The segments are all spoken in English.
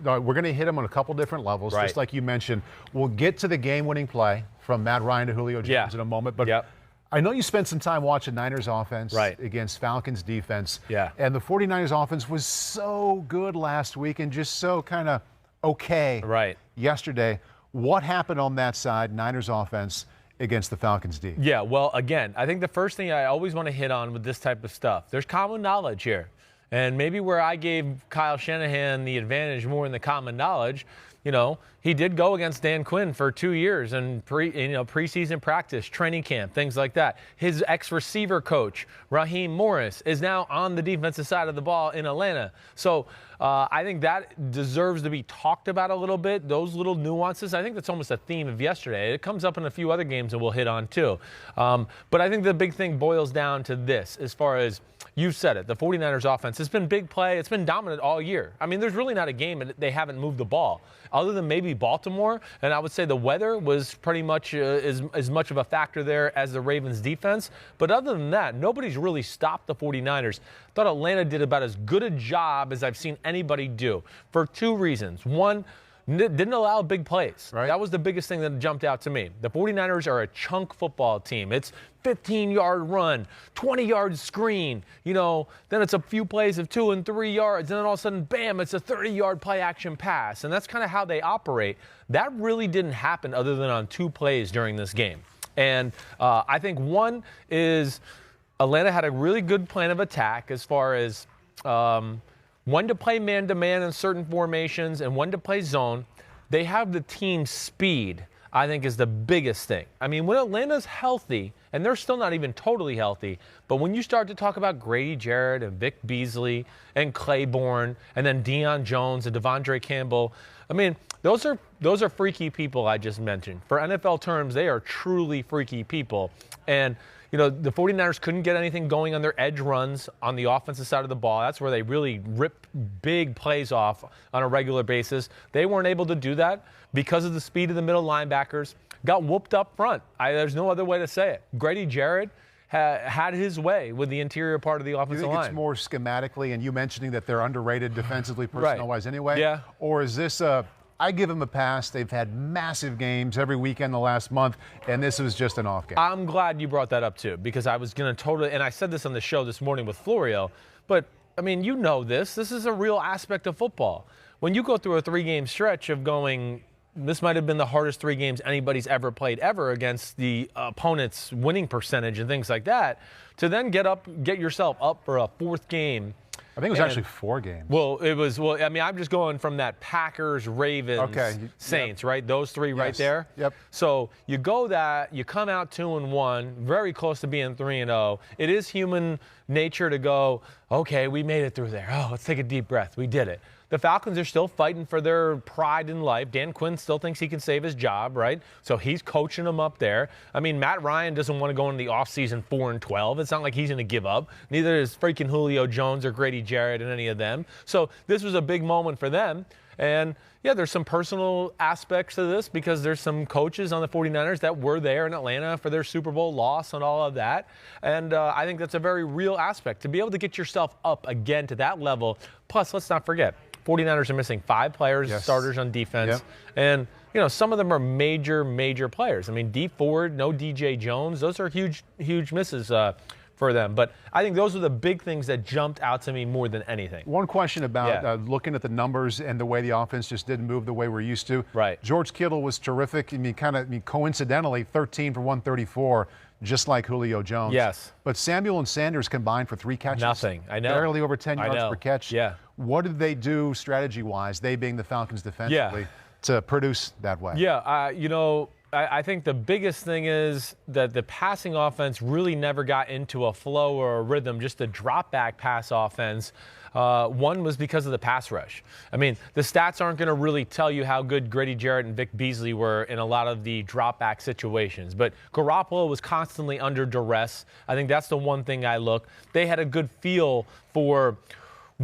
we're going to hit them on a couple different levels, just like you mentioned. We'll get to the game-winning play from Matt Ryan to Julio Jones in a moment. But I know you spent some time watching Niners offense against Falcons defense. And the 49ers offense was so good last week and just so kind of okay yesterday. What happened on that side, Niners offense, against the Falcons D? Yeah, well, again, I think the first thing I always want to hit on with this type of stuff, there's common knowledge here. And maybe where I gave Kyle Shanahan the advantage more in the common knowledge, he did go against Dan Quinn for 2 years and preseason practice, training camp, things like that. His ex-receiver coach, Raheem Morris, is now on the defensive side of the ball in Atlanta. So I think that deserves to be talked about a little bit, those little nuances. I think that's almost a theme of yesterday. It comes up in a few other games that we'll hit on too. But I think the big thing boils down to this as far as you've said it. The 49ers offense has been big play. It's been dominant all year. I mean, there's really not a game that they haven't moved the ball other than maybe Baltimore. And I would say the weather was pretty much as much of a factor there as the Ravens defense. But other than that, nobody's really stopped the 49ers. I thought Atlanta did about as good a job as I've seen anybody do for two reasons. One, didn't allow big plays. That was the biggest thing that jumped out to me. The 49ers are a chunk football team. It's 15-yard run, 20-yard screen, then it's a few plays of 2 and 3 yards, and then all of a sudden, bam, it's a 30-yard play-action pass. And that's kind of how they operate. That really didn't happen other than on 2 plays during this game. And I think one is Atlanta had a really good plan of attack as far as when to play man-to-man in certain formations and when to play zone. They have the team speed, I think, is the biggest thing. I mean, when Atlanta's healthy, and they're still not even totally healthy, but when you start to talk about Grady Jarrett and Vic Beasley and Claiborne and then Deion Jones and Devondre Campbell, I mean, those are freaky people I just mentioned. For NFL terms, they are truly freaky people. And the 49ers couldn't get anything going on their edge runs on the offensive side of the ball. That's where they really rip big plays off on a regular basis. They weren't able to do that because of the speed of the middle linebackers. Got whooped up front. There's no other way to say it. Grady Jarrett had his way with the interior part of the offensive line. You think it's more schematically, and you mentioning that they're underrated defensively, personnel-wise anyway? Yeah. Or is this I give them a pass. They've had massive games every weekend the last month, and this was just an off game. I'm glad you brought that up, too, because I was going to totally – and I said this on the show this morning with Florio, but, I mean, you know this. This is a real aspect of football. When you go through a 3-game stretch of going – this might have been the hardest 3 games anybody's ever played ever against the opponent's winning percentage and things like that, to then get yourself up for a 4th game. I think it was actually 4 games. Well, I mean, I'm just going from that Packers, Ravens, Saints, right? Those 3 right there. Yep. So you come out 2-1, very close to being 3-0. It is human nature to go, okay, we made it through there. Oh, let's take a deep breath. We did it. The Falcons are still fighting for their pride in life. Dan Quinn still thinks he can save his job, right? So he's coaching them up there. I mean, Matt Ryan doesn't want to go into the offseason 4-12. It's not like he's going to give up. Neither is freaking Julio Jones or Grady Jarrett and any of them. So this was a big moment for them. And, yeah, there's some personal aspects to this because there's some coaches on the 49ers that were there in Atlanta for their Super Bowl loss and all of that. And I think that's a very real aspect. To be able to get yourself up again to that level. Plus, let's not forget, 49ers are missing 5 players, starters on defense. And, some of them are major, major players. I mean, D Ford, no DJ Jones. Those are huge, huge misses for them. But I think those are the big things that jumped out to me more than anything. One question about looking at the numbers and the way the offense just didn't move the way we're used to. Right. George Kittle was terrific. I mean, coincidentally, 13 for 134. Just like Julio Jones. Yes. But Samuel and Sanders combined for 3 catches. Nothing. I know. Barely over 10 yards per catch. Yeah. What did they do strategy-wise, they being the Falcons defensively, to produce that way? Yeah. I think the biggest thing is that the passing offense really never got into a flow or a rhythm, just a drop-back pass offense. One was because of the pass rush. I mean, the stats aren't going to really tell you how good Grady Jarrett and Vic Beasley were in a lot of the drop-back situations. But Garoppolo was constantly under duress. I think that's the one thing I look. They had a good feel for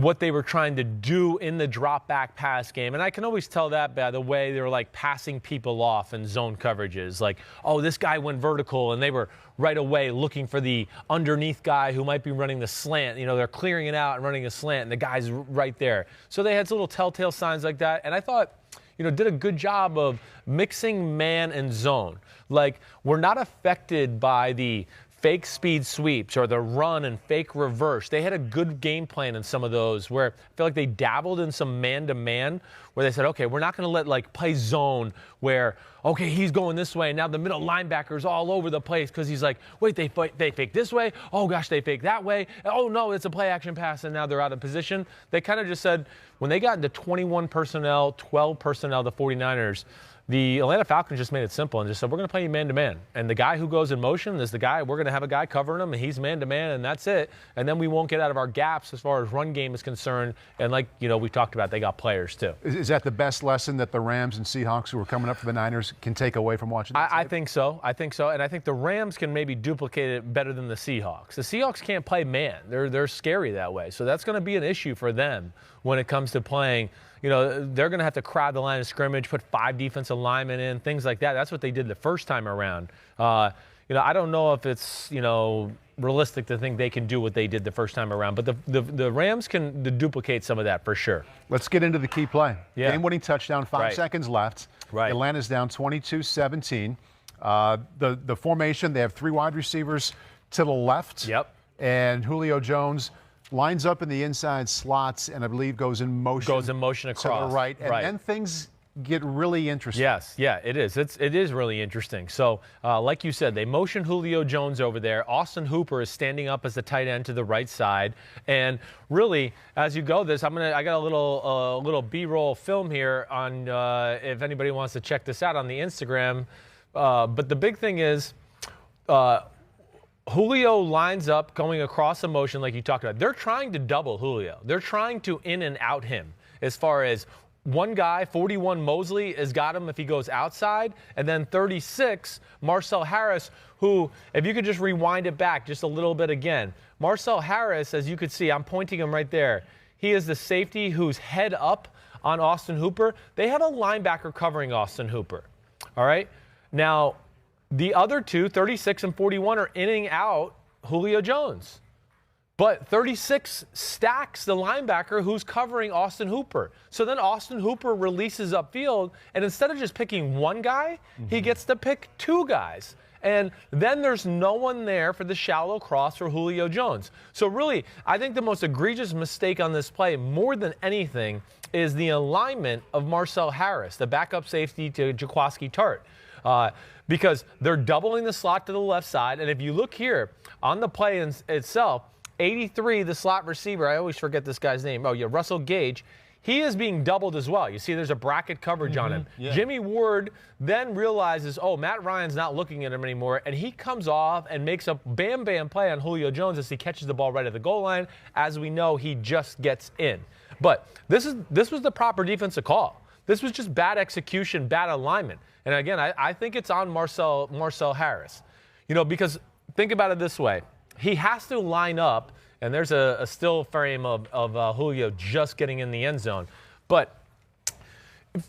what they were trying to do in the drop back pass game. And I can always tell that by the way they were like passing people off in zone coverages. Like, oh, this guy went vertical, and they were right away looking for the underneath guy who might be running the slant. You know, they're clearing it out and running a slant, and the guy's right there. So they had little telltale signs like that. And I thought, you know, did a good job of mixing man and zone. Like, we're not affected by the fake speed sweeps or the run and fake reverse. They had a good game plan in some of those where I feel like they dabbled in some man-to-man where they said, okay, we're not going to let like play zone where, okay, he's going this way, and now the middle linebacker's all over the place because he's like, wait, they fake this way. Oh, gosh, they fake that way. Oh, no, it's a play-action pass, and now they're out of position. They kind of just said, when they got into 21 personnel, 12 personnel, the 49ers, the Atlanta Falcons just made it simple and just said, we're going to play you man-to-man. And the guy who goes in motion is the guy, we're going to have a guy covering him, and he's man-to-man, and that's it. And then we won't get out of our gaps as far as run game is concerned. And like, you know, we talked about, they got players too. Is that the best lesson that the Rams and Seahawks who are coming up for the Niners can take away from watching that tape? I think so. I think so. And I think the Rams can maybe duplicate it better than the Seahawks. The Seahawks can't play man. They're scary that way. So that's going to be an issue for them when it comes to playing. You know, they're going to have to crowd the line of scrimmage, put 5 defensive linemen in, things like that. That's what they did the first time around. You know, I don't know if it's, you know, realistic to think they can do what they did the first time around. But the Rams can duplicate some of that for sure. Let's get into the key play. Yeah. Game-winning touchdown, 5 seconds left. Right. Atlanta's down 22-17. The formation, they have 3 wide receivers to the left. Yep. And Julio Jones lines up in the inside slots and I believe goes in motion. Goes in motion across. To the right. And then things get really interesting. Yes, yeah, it is. It is really interesting. So, like you said, they motion Julio Jones over there. Austin Hooper is standing up as the tight end to the right side. And really, as you go this, I got a little B-roll film here on if anybody wants to check this out on the Instagram. But the big thing is, Julio lines up going across a motion like you talked about. They're trying to double Julio. They're trying to in and out him as far as one guy, 41 Mosley, has got him if he goes outside. And then 36, Marcel Harris, who, if you could just rewind it back just a little bit again. Marcel Harris, as you could see, I'm pointing him right there. He is the safety who's head up on Austin Hooper. They have a linebacker covering Austin Hooper. All right? Now, the other two, 36 and 41, are inning out Julio Jones. But 36 stacks the linebacker who's covering Austin Hooper. So then Austin Hooper releases upfield, and instead of just picking one guy, he gets to pick 2 guys. And then there's no one there for the shallow cross for Julio Jones. So really, I think the most egregious mistake on this play, more than anything, is the alignment of Marcel Harris, the backup safety to Jaquiski Tartt. Because they're doubling the slot to the left side. And if you look here on the play itself, 83, the slot receiver, I always forget this guy's name. Oh, yeah, Russell Gage. He is being doubled as well. You see there's a bracket coverage on him. Yeah. Jimmy Ward then realizes, oh, Matt Ryan's not looking at him anymore, and he comes off and makes a bam play on Julio Jones as he catches the ball right at the goal line. As we know, he just gets in. But this was the proper defensive call. This was just bad execution, bad alignment. And again, I think it's on Marcel Harris. You know, because think about it this way. He has to line up, and there's a still frame of Julio just getting in the end zone. But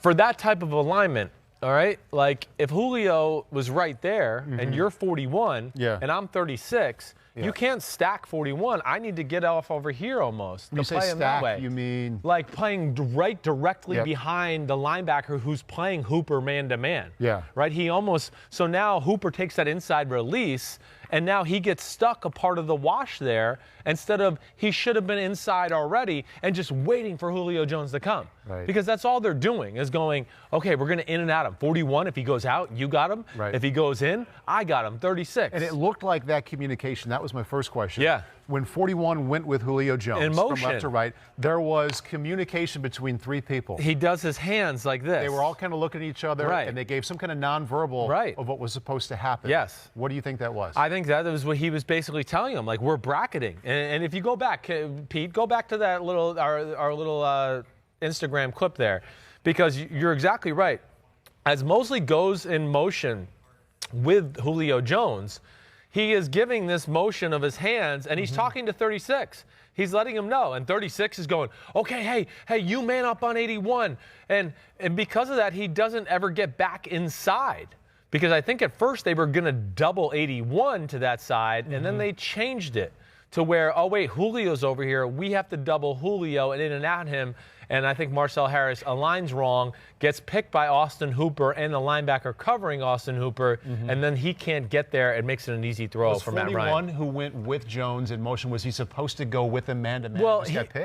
for that type of alignment, all right, like if Julio was right there and you're 41 and I'm 36, you can't stack 41. I need to get off over here almost. When you say stack, you mean? Like playing right directly behind the linebacker who's playing Hooper man-to-man. Yeah. Right? He almost – so now Hooper takes that inside release, and now he gets stuck a part of the wash there instead of he should have been inside already and just waiting for Julio Jones to come. Right. Because that's all they're doing is going, okay, we're going to in and out him. 41, if he goes out, you got him. Right. If he goes in, I got him. 36. And it looked like that communication. That was my first question. Yeah. When 41 went with Julio Jones in motion, from left to right, there was communication between 3 people. He does his hands like this. They were all kind of looking at each other, and they gave some kind of nonverbal of what was supposed to happen. Yes. What do you think that was? I think that was what he was basically telling him, like, we're bracketing. And if you go back, Pete, go back to that little our little Instagram clip there, because you're exactly right. As Mosley goes in motion with Julio Jones, he is giving this motion of his hands, and he's talking to 36. He's letting him know. And 36 is going, okay, hey, you man up on 81. And because of that, he doesn't ever get back inside. Because I think at first they were going to double 81 to that side, and then they changed it to where, oh, wait, Julio's over here. We have to double Julio and in and out him. And I think Marcel Harris aligns wrong, gets picked by Austin Hooper and the linebacker covering Austin Hooper, and then he can't get there. It makes it an easy throw for Matt Ryan. Was 41 who went with Jones in motion, was he supposed to go with him man-to-man? Well,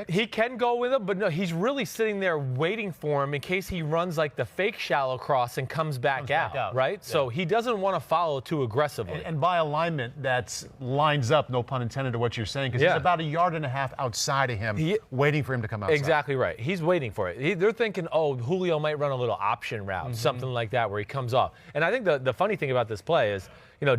he can go with him, but no, he's really sitting there waiting for him in case he runs like the fake shallow cross and comes back out, right? Yeah. So he doesn't want to follow too aggressively. And by alignment, that lines up, no pun intended, to what you're saying, because he's about 1.5 yards outside of him, waiting for him to come outside. Exactly right. He's waiting for it. They're thinking, oh, Julio might run a little option route, something like that, where he comes off. And I think the funny thing about this play is,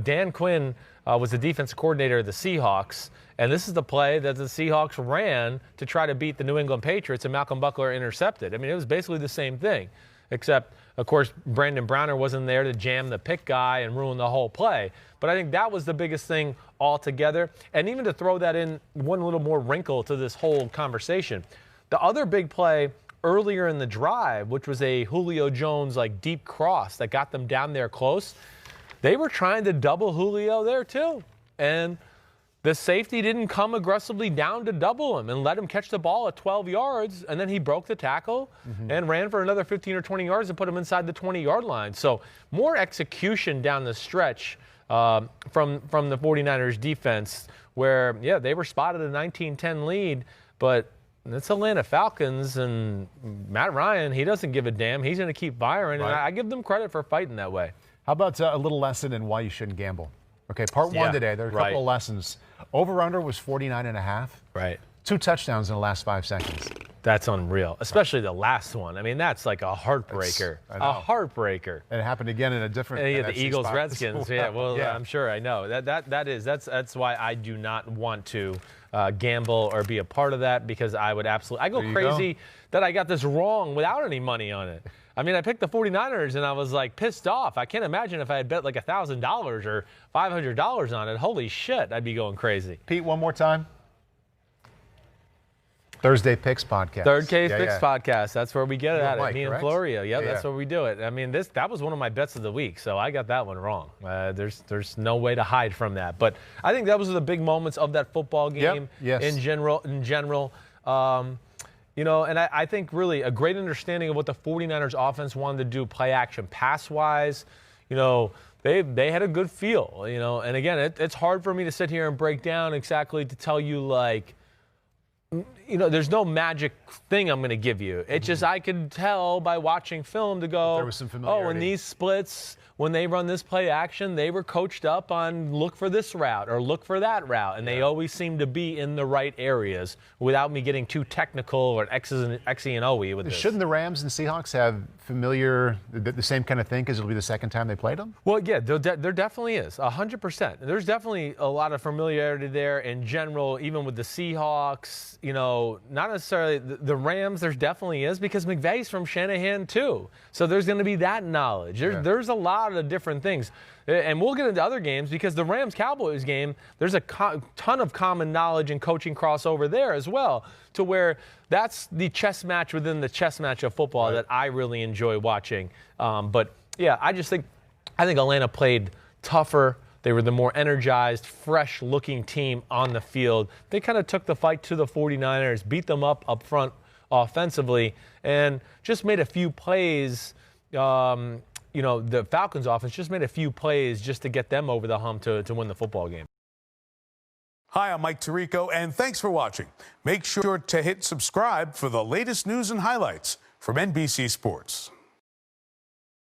Dan Quinn was the defensive coordinator of the Seahawks, and this is the play that the Seahawks ran to try to beat the New England Patriots, and Malcolm Butler intercepted. I mean, it was basically the same thing, except, of course, Brandon Browner wasn't there to jam the pick guy and ruin the whole play. But I think that was the biggest thing altogether. And even to throw that in one little more wrinkle to this whole conversation, the other big play earlier in the drive, which was a Julio Jones deep cross that got them down there close, they were trying to double Julio there too. And the safety didn't come aggressively down to double him and let him catch the ball at 12 yards, and then he broke the tackle and ran for another 15 or 20 yards and put him inside the 20-yard line. So more execution down the stretch from the 49ers defense where, they were spotted a 19-10 lead, but it's Atlanta Falcons, and Matt Ryan, he doesn't give a damn. He's going to keep firing, and I give them credit for fighting that way. How about a little lesson in why you shouldn't gamble? Okay, part one today, there are a couple of lessons. Over-under was 49.5. Right. 2 touchdowns in the last 5 seconds. That's unreal, especially the last one. I mean, that's like a heartbreaker. A heartbreaker. And it happened again in a different the Eagles, Redskins. I'm sure I know. That's why I do not want to gamble or be a part of that, because I would I go crazy that I got this wrong without any money on it. I mean, I picked the 49ers and I was pissed off. I can't imagine if I had bet $1,000 or $500 on it. Holy shit, I'd be going crazy. Pete, one more time. Thursday Picks Podcast. Thursday Picks Podcast. That's where we get it at. Mike, Me and Florio. That's where we do it. I mean, that was one of my bets of the week, so I got that one wrong. There's no way to hide from that. But I think that was the big moments of that football game in general. And I think really a great understanding of what the 49ers offense wanted to do play action pass-wise. They had a good feel, And again, it's hard for me to sit here and break down exactly to tell you there's no magic thing I'm going to give you. It's just I could tell by watching film to go, there was some familiarity. In these splits, when they run this play action, they were coached up on look for this route or look for that route, and they always seem to be in the right areas without me getting too technical or X-y and O-y with this. Shouldn't the Rams and Seahawks have the same kind of thing because it'll be the second time they played them? Well, yeah, there definitely is, 100%. There's definitely a lot of familiarity there in general, even with the Seahawks, not necessarily the Rams, there definitely is, because McVay's from Shanahan too. So there's going to be that knowledge. There's a lot of different things. And we'll get into other games, because the Rams-Cowboys game, there's a ton of common knowledge and coaching crossover there as well, to where that's the chess match within the chess match of football that I really enjoy watching. But, I think Atlanta played tougher. They were the more energized, fresh-looking team on the field. They kind of took the fight to the 49ers, beat them up front offensively, and just made a few plays. The Falcons offense just made a few plays just to get them over the hump to win the football game. Hi, I'm Mike Tirico, and thanks for watching. Make sure to hit subscribe for the latest news and highlights from NBC Sports.